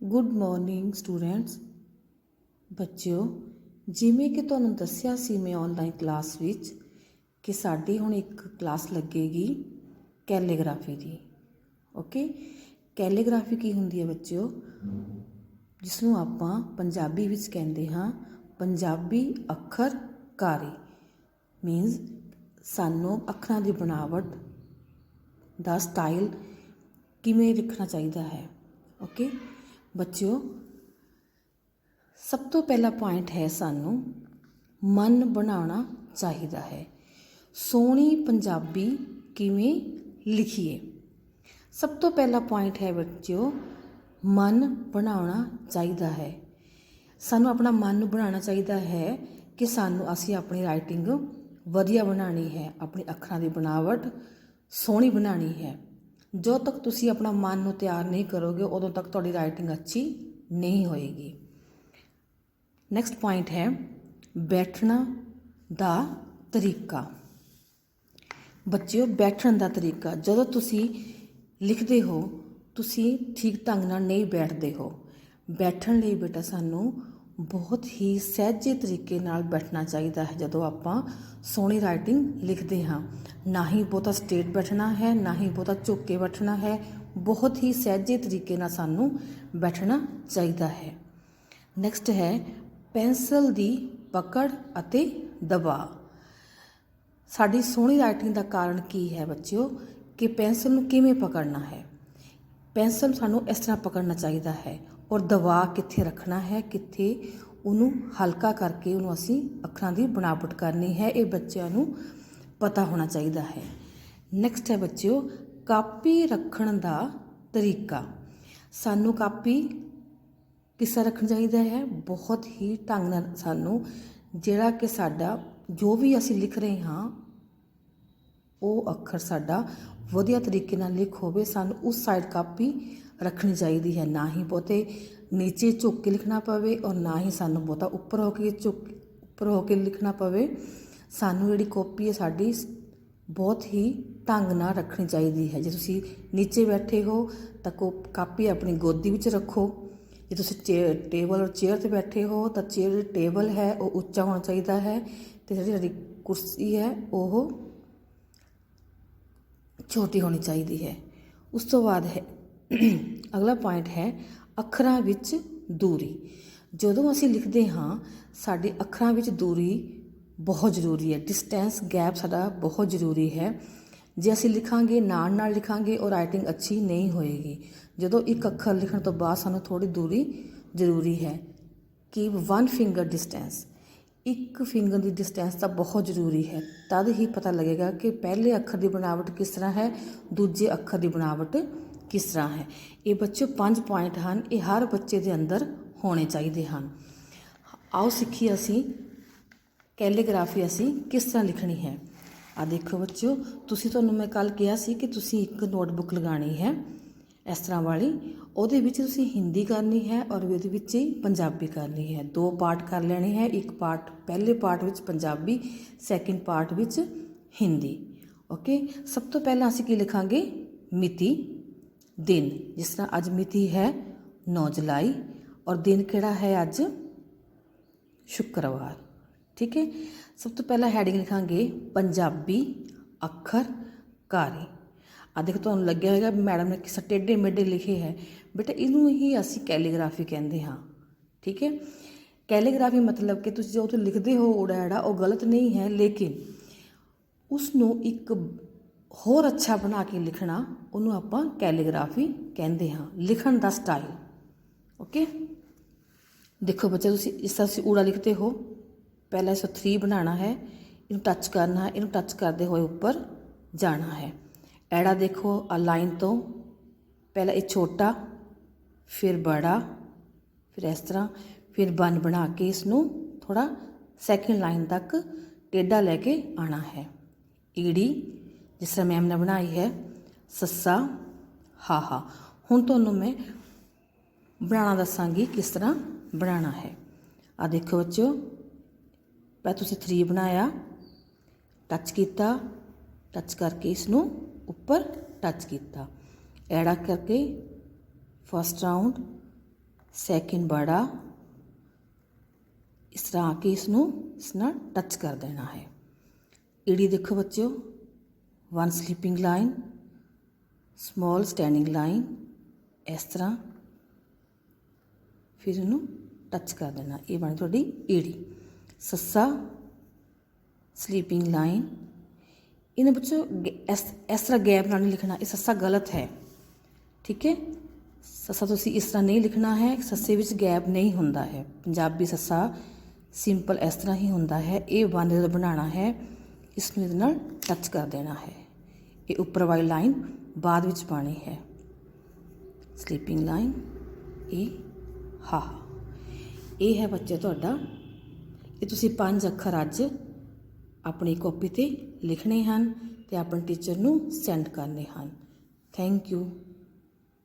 Good morning students. ਬੱਚਿਓ, ਜਿਵੇਂ ਕਿ ਤੁਹਾਨੂੰ ਦੱਸਿਆ ਸੀ ਮੈਂ ਆਨਲਾਈਨ ਕਲਾਸ ਵਿੱਚ ਕਿ ਸਾਡੀ ਹੁਣ ਇੱਕ ਕਲਾਸ ਲੱਗੇਗੀ ਕੈਲੀਗ੍ਰਾਫੀ ਦੀ। ਓਕੇ, ਕੈਲੀਗ੍ਰਾਫੀ ਕੀ ਹੁੰਦੀ ਹੈ ਬੱਚਿਓ? ਜਿਸ ਨੂੰ ਆਪਾਂ ਪੰਜਾਬੀ ਵਿੱਚ ਕਹਿੰਦੇ ਹਾਂ ਪੰਜਾਬੀ ਅੱਖਰਕਾਰੀ। ਮੀਨਸ ਸਾਨੂੰ ਅੱਖਰਾਂ ਦੀ ਬਣਾਵਟ ਦਾ ਸਟਾਈਲ ਕਿਵੇਂ ਰੱਖਣਾ ਚਾਹੀਦਾ ਹੈ। ਓਕੇ ਬੱਚਿਓ, ਸਭ ਤੋਂ ਪਹਿਲਾ ਪੁਆਇੰਟ ਹੈ ਸਾਨੂੰ ਮਨ ਬਣਾਉਣਾ ਚਾਹੀਦਾ ਹੈ। ਸੋਹਣੀ ਪੰਜਾਬੀ ਕਿਵੇਂ ਲਿਖੀਏ? ਸਭ ਤੋਂ ਪਹਿਲਾ ਪੁਆਇੰਟ ਹੈ ਬੱਚਿਓ, ਮਨ ਬਣਾਉਣਾ ਚਾਹੀਦਾ ਹੈ। ਸਾਨੂੰ ਆਪਣਾ ਮਨ ਬਣਾਉਣਾ ਚਾਹੀਦਾ ਹੈ ਕਿ ਅਸੀਂ ਆਪਣੀ ਰਾਈਟਿੰਗ ਵਧੀਆ ਬਣਾਉਣੀ ਹੈ, ਆਪਣੀ ਅੱਖਰਾਂ ਦੀ ਬਣਾਵਟ ਸੋਹਣੀ ਬਣਾਉਣੀ ਹੈ। ਜਦੋਂ ਤੱਕ ਤੁਸੀਂ ਆਪਣਾ ਮਨ ਨੂੰ ਤਿਆਰ ਨਹੀਂ ਕਰੋਗੇ ਉਦੋਂ ਤੱਕ ਤੁਹਾਡੀ ਰਾਈਟਿੰਗ ਅੱਛੀ ਨਹੀਂ ਹੋਏਗੀ। ਨੈਕਸਟ ਪੁਆਇੰਟ ਹੈ ਬੈਠਣਾ ਦਾ ਤਰੀਕਾ। ਬੱਚਿਓ, ਬੈਠਣ ਦਾ ਤਰੀਕਾ, ਜਦੋਂ ਤੁਸੀਂ ਲਿਖਦੇ ਹੋ ਤੁਸੀਂ ਠੀਕ ਢੰਗ ਨਾਲ ਨਹੀਂ ਬੈਠਦੇ ਹੋ। ਬੈਠਣ ਲਈ ਬੇਟਾ ਸਾਨੂੰ ਬਹੁਤ ਹੀ ਸਹਿਜੇ ਤਰੀਕੇ ਨਾਲ ਬੈਠਣਾ ਚਾਹੀਦਾ ਹੈ। ਜਦੋਂ ਆਪਾਂ ਸੋਹਣੀ ਰਾਈਟਿੰਗ ਲਿਖਦੇ ਹਾਂ, ਨਾ ਹੀ ਬਹੁਤਾ ਸਟੇਟ ਬੈਠਣਾ ਹੈ, ਨਾ ਹੀ ਬਹੁਤਾ ਝੁੱਕ ਕੇ ਬੈਠਣਾ ਹੈ। ਬਹੁਤ ਹੀ ਸਹਿਜੇ ਤਰੀਕੇ ਨਾਲ ਸਾਨੂੰ ਬੈਠਣਾ ਚਾਹੀਦਾ ਹੈ। ਨੈਕਸਟ ਹੈ ਪੈਨਸਲ ਦੀ ਪਕੜ ਅਤੇ ਦਬਾਅ। ਸਾਡੀ ਸੋਹਣੀ ਰਾਈਟਿੰਗ ਦਾ ਕਾਰਨ ਕੀ ਹੈ ਬੱਚਿਓ? ਕਿ ਪੈਨਸਲ ਨੂੰ ਕਿਵੇਂ ਪਕੜਨਾ ਹੈ। ਪੈਨਸਲ ਸਾਨੂੰ ਇਸ ਤਰ੍ਹਾਂ ਪਕੜਨਾ ਚਾਹੀਦਾ ਹੈ ਔਰ ਦਬਾਅ ਕਿੱਥੇ ਰੱਖਣਾ ਹੈ, ਕਿੱਥੇ ਉਹਨੂੰ ਹਲਕਾ ਕਰਕੇ ਉਹਨੂੰ ਅਸੀਂ ਅੱਖਰਾਂ ਦੀ ਬਣਾਵਟ ਕਰਨੀ ਹੈ, ਇਹ ਬੱਚਿਆਂ ਨੂੰ ਪਤਾ ਹੋਣਾ ਚਾਹੀਦਾ ਹੈ। ਨੈਕਸਟ ਹੈ ਬੱਚਿਓ ਕਾਪੀ ਰੱਖਣ ਦਾ ਤਰੀਕਾ। ਸਾਨੂੰ ਕਾਪੀ ਕਿਸ ਤਰ੍ਹਾਂ ਰੱਖਣਾ ਚਾਹੀਦਾ ਹੈ? ਬਹੁਤ ਹੀ ਢੰਗ ਨਾਲ ਸਾਨੂੰ, ਜਿਹੜਾ ਕਿ ਸਾਡਾ ਜੋ ਵੀ ਅਸੀਂ ਲਿਖ ਰਹੇ ਹਾਂ ਉਹ ਅੱਖਰ ਸਾਡਾ ਵਧੀਆ ਤਰੀਕੇ ਨਾਲ ਲਿਖ ਹੋਵੇ। ਸਾਨੂੰ ਉਸ ਸਾਈਡ ਕਾਪੀ ਰੱਖਣੀ ਚਾਹੀਦੀ ਹੈ, ਨਾ ਹੀ ਬਹੁਤੇ ਨੀਚੇ ਝੁੱਕ ਕੇ ਲਿਖਣਾ ਪਵੇ ਔਰ ਨਾ ਹੀ ਸਾਨੂੰ ਬਹੁਤਾ ਉੱਪਰ ਹੋ ਕੇ ਲਿਖਣਾ ਪਵੇ। ਸਾਨੂੰ ਜਿਹੜੀ ਕਾਪੀ ਹੈ ਸਾਡੀ ਬਹੁਤ ਹੀ ਢੰਗ ਨਾਲ ਰੱਖਣੀ ਚਾਹੀਦੀ ਹੈ। ਜੇ ਤੁਸੀਂ ਨੀਚੇ ਬੈਠੇ ਹੋ ਤਾਂ ਕਾਪੀ ਆਪਣੀ ਗੋਦੀ ਵਿੱਚ ਰੱਖੋ। ਜੇ ਤੁਸੀਂ ਟੇਬਲ ਔਰ ਚੇਅਰ 'ਤੇ ਬੈਠੇ ਹੋ ਤਾਂ ਚੇਅਰ ਟੇਬਲ ਹੈ ਉਹ ਉੱਚਾ ਹੋਣਾ ਚਾਹੀਦਾ ਹੈ ਅਤੇ ਜਿਹੜੀ ਸਾਡੀ ਕੁਰਸੀ ਹੈ ਉਹ ਛੋਟੀ ਹੋਣੀ ਚਾਹੀਦੀ ਹੈ। ਉਸ ਤੋਂ ਬਾਅਦ ਹੈ ਅਗਲਾ ਪੁਆਇੰਟ ਹੈ ਅੱਖਰਾਂ ਵਿੱਚ ਦੂਰੀ। ਜਦੋਂ ਅਸੀਂ ਲਿਖਦੇ ਹਾਂ ਸਾਡੇ ਅੱਖਰਾਂ ਵਿੱਚ ਦੂਰੀ ਬਹੁਤ ਜ਼ਰੂਰੀ ਹੈ। ਡਿਸਟੈਂਸ ਗੈਪ ਸਾਡਾ ਬਹੁਤ ਜ਼ਰੂਰੀ ਹੈ। ਜੇ ਅਸੀਂ ਲਿਖਾਂਗੇ ਨਾਲ ਲਿਖਾਂਗੇ ਉਹ ਰਾਈਟਿੰਗ ਅੱਛੀ ਨਹੀਂ ਹੋਏਗੀ। ਜਦੋਂ ਇੱਕ ਅੱਖਰ ਲਿਖਣ ਤੋਂ ਬਾਅਦ ਸਾਨੂੰ ਥੋੜ੍ਹੀ ਦੂਰੀ ਜ਼ਰੂਰੀ ਹੈ। Keep 1 finger distance. ਇੱਕ ਫਿੰਗਰ ਦੀ ਡਿਸਟੈਂਸ ਤਾਂ ਬਹੁਤ ਜ਼ਰੂਰੀ ਹੈ। ਤਦ ਹੀ ਪਤਾ ਲੱਗੇਗਾ ਕਿ ਪਹਿਲੇ ਅੱਖਰ ਦੀ ਬਣਾਵਟ ਕਿਸ ਤਰ੍ਹਾਂ ਹੈ, ਦੂਜੇ ਅੱਖਰ ਦੀ ਬਣਾਵਟ ਕਿਸ ਤਰ੍ਹਾਂ ਹੈ। ਇਹ ਬੱਚਿਓ 5 ਪੁਆਇੰਟ ਹਨ, ਇਹ ਹਰ ਬੱਚੇ ਦੇ ਅੰਦਰ ਹੋਣੇ ਚਾਹੀਦੇ ਹਨ। ਆਓ ਸਿੱਖੀਏ ਅਸੀਂ ਕੈਲੀਗ੍ਰਾਫੀ ਅਸੀਂ ਕਿਸ ਤਰ੍ਹਾਂ ਲਿਖਣੀ ਹੈ। ਆ ਦੇਖੋ ਬੱਚਿਓ, ਤੁਹਾਨੂੰ ਮੈਂ ਕੱਲ੍ਹ ਕਿਹਾ ਸੀ ਕਿ ਤੁਸੀਂ ਇੱਕ ਨੋਟਬੁੱਕ ਲਗਾਉਣੀ ਹੈ ਇਸ ਤਰ੍ਹਾਂ ਵਾਲੀ। ਉਹਦੇ ਵਿੱਚ ਤੁਸੀਂ ਹਿੰਦੀ ਕਰਨੀ ਹੈ ਔਰ ਉਹਦੇ ਵਿੱਚ ਹੀ ਪੰਜਾਬੀ ਕਰਨੀ ਹੈ। 2 ਪਾਰਟ ਕਰ ਲੈਣੇ ਹੈ। ਇੱਕ ਪਾਰਟ ਪਹਿਲੇ ਪਾਰਟ ਵਿੱਚ ਪੰਜਾਬੀ, ਸੈਕਿੰਡ ਪਾਰਟ ਵਿੱਚ ਹਿੰਦੀ। ਓਕੇ, ਸਭ ਤੋਂ ਪਹਿਲਾਂ ਅਸੀਂ ਕੀ ਲਿਖਾਂਗੇ? ਮਿਤੀ, ਦਿਨ। ਜਿਸ ਤਰ੍ਹਾਂ ਅੱਜ ਮਿਤੀ ਹੈ 9 ਜੁਲਾਈ ਔਰ ਦਿਨ ਕਿਹੜਾ ਹੈ ਅੱਜ? ਸ਼ੁੱਕਰਵਾਰ। ਠੀਕ ਹੈ, ਸਭ ਤੋਂ ਪਹਿਲਾਂ ਹੈਡਿੰਗ ਲਿਖਾਂਗੇ ਪੰਜਾਬੀ ਅੱਖਰਕਾਰੀ। ਦੇਖੋ ਤੁਹਾਨੂੰ ਲੱਗਿਆ ਹੋਏਗਾ ਮੈਡਮ ਨੇ ਕਿਸ ਟੇਢੇ ਮੇਢੇ ਲਿਖੇ ਹੈ। ਬੇਟਾ ਇਹਨੂੰ ਹੀ ਅਸੀਂ ਕੈਲੀਗ੍ਰਾਫੀ ਕਹਿੰਦੇ ਹਾਂ। ਠੀਕ ਹੈ, ਕੈਲੀਗ੍ਰਾਫੀ ਮਤਲਬ ਕਿ ਤੁਸੀਂ ਜੋ ਲਿਖਦੇ ਹੋ ਊੜਾ ਐੜਾ ਉਹ ਗਲਤ ਨਹੀਂ ਹੈ, ਲੇਕਿਨ ਉਸ ਨੂੰ ਇੱਕ ਹੋਰ ਅੱਛਾ ਬਣਾ ਕੇ ਲਿਖਣਾ, ਉਹਨੂੰ ਆਪਾਂ ਕੈਲੀਗ੍ਰਾਫੀ ਕਹਿੰਦੇ ਹਾਂ। ਲਿਖਣ ਦਾ ਸਟਾਈਲ। ਓਕੇ, ਦੇਖੋ ਬੱਚੇ, ਤੁਸੀਂ ਇਸ ਤਰ੍ਹਾਂ ਤੁਸੀਂ ਊੜਾ ਲਿਖਦੇ ਹੋ, ਪਹਿਲਾਂ ਇਸ 3 ਬਣਾਉਣਾ ਹੈ, ਇਹਨੂੰ ਟੱਚ ਕਰਨਾ ਹੈ, ਇਹਨੂੰ ਟੱਚ ਕਰਦੇ ਹੋਏ ਉੱਪਰ ਜਾਣਾ ਹੈ। ਐੜਾ ਦੇਖੋ ਆ ਲਾਈਨ ਤੋਂ ਪਹਿਲਾਂ ਇਹ ਛੋਟਾ, ਫਿਰ ਬੜਾ, ਫਿਰ ਇਸ ਤਰ੍ਹਾਂ, ਫਿਰ ਬਨ ਬਣਾ ਕੇ ਇਸ ਨੂੰ ਥੋੜ੍ਹਾ ਸੈਕਿੰਡ ਲਾਈਨ ਤੱਕ ਟੇਢਾ ਲੈ ਕੇ ਆਉਣਾ ਹੈ। ਈੜੀ ਜਿਸ ਤਰ੍ਹਾਂ ਮੈਮ ਨੇ ਬਣਾਈ ਹੈ, ਸੱਸਾ, ਹਾਹਾ। ਹੁਣ ਤੁਹਾਨੂੰ ਮੈਂ ਬਣਾਉਣਾ ਦੱਸਾਂਗੀ ਕਿਸ ਤਰ੍ਹਾਂ ਬਣਾਉਣਾ ਹੈ। ਆ ਦੇਖੋ ਬੱਚਿਓ, ਪਹਿਲਾਂ ਤੁਸੀਂ 3 ਬਣਾਇਆ, ਟੱਚ ਕੀਤਾ, ਟੱਚ ਕਰਕੇ ਇਸ ਨੂੰ ਉੱਪਰ ਟੱਚ ਕੀਤਾ, ਐੜਾ ਕਰਕੇ ਫਸਟ ਰਾਊਂਡ, ਸੈਕਿੰਡ ਬੜਾ, ਇਸ ਤਰ੍ਹਾਂ ਆ ਕੇ ਇਸ ਨਾਲ ਟੱਚ ਕਰ ਦੇਣਾ ਹੈ। ਈੜੀ ਦੇਖੋ ਬੱਚਿਓ, 1 sleeping line, small standing line, ਇਸ ਤਰ੍ਹਾਂ ਫਿਰ ਇਹਨੂੰ ਟੱਚ ਕਰ ਦੇਣਾ। ਇਹ ਬਣੀ ਤੁਹਾਡੀ ਈੜੀ। ਸੱਸਾ ਸਲੀਪਿੰਗ ਲਾਈਨ, ਇਹਨੇ ਬੱਚੋ ਇਸ ਤਰ੍ਹਾਂ ਗੈਪ ਨਾਲ ਨਹੀਂ ਲਿਖਣਾ, ਇਹ ਸੱਸਾ ਗਲਤ ਹੈ, ਠੀਕ ਹੈ। ਸੱਸਾ ਤੁਸੀਂ ਇਸ ਤਰ੍ਹਾਂ ਨਹੀਂ ਲਿਖਣਾ ਹੈ, ਸੱਸੇ ਵਿੱਚ ਗੈਪ ਨਹੀਂ ਹੁੰਦਾ ਹੈ। ਪੰਜਾਬੀ ਸੱਸਾ ਸਿੰਪਲ ਇਸ ਤਰ੍ਹਾਂ ਹੀ ਹੁੰਦਾ ਹੈ। ਇਹ ਬੰਦ ਜਦੋਂ ਬਣਾਉਣਾ ਹੈ, ਇਸ ਨੂੰ ਇਹਦੇ ਨਾਲ ਟੱਚ ਕਰ ਦੇਣਾ ਹੈ। ਇਹ ਉੱਪਰ ਵਾਲੀ ਲਾਈਨ ਬਾਅਦ ਵਿੱਚ ਪਾਣੀ ਹੈ। ਸਲੀਪਿੰਗ ਲਾਈਨ, ਇਹ ਹਾ। ਇਹ ਹੈ ਬੱਚੇ ਤੁਹਾਡਾ, ਇਹ ਤੁਸੀਂ 5 ਅੱਖਰ ਅੱਜ ਆਪਣੀ ਕਾਪੀ 'ਤੇ ਲਿਖਣੇ ਹਨ ਅਤੇ ਆਪਣੇ ਟੀਚਰ ਨੂੰ ਸੈਂਡ ਕਰਨੇ ਹਨ। Thank you.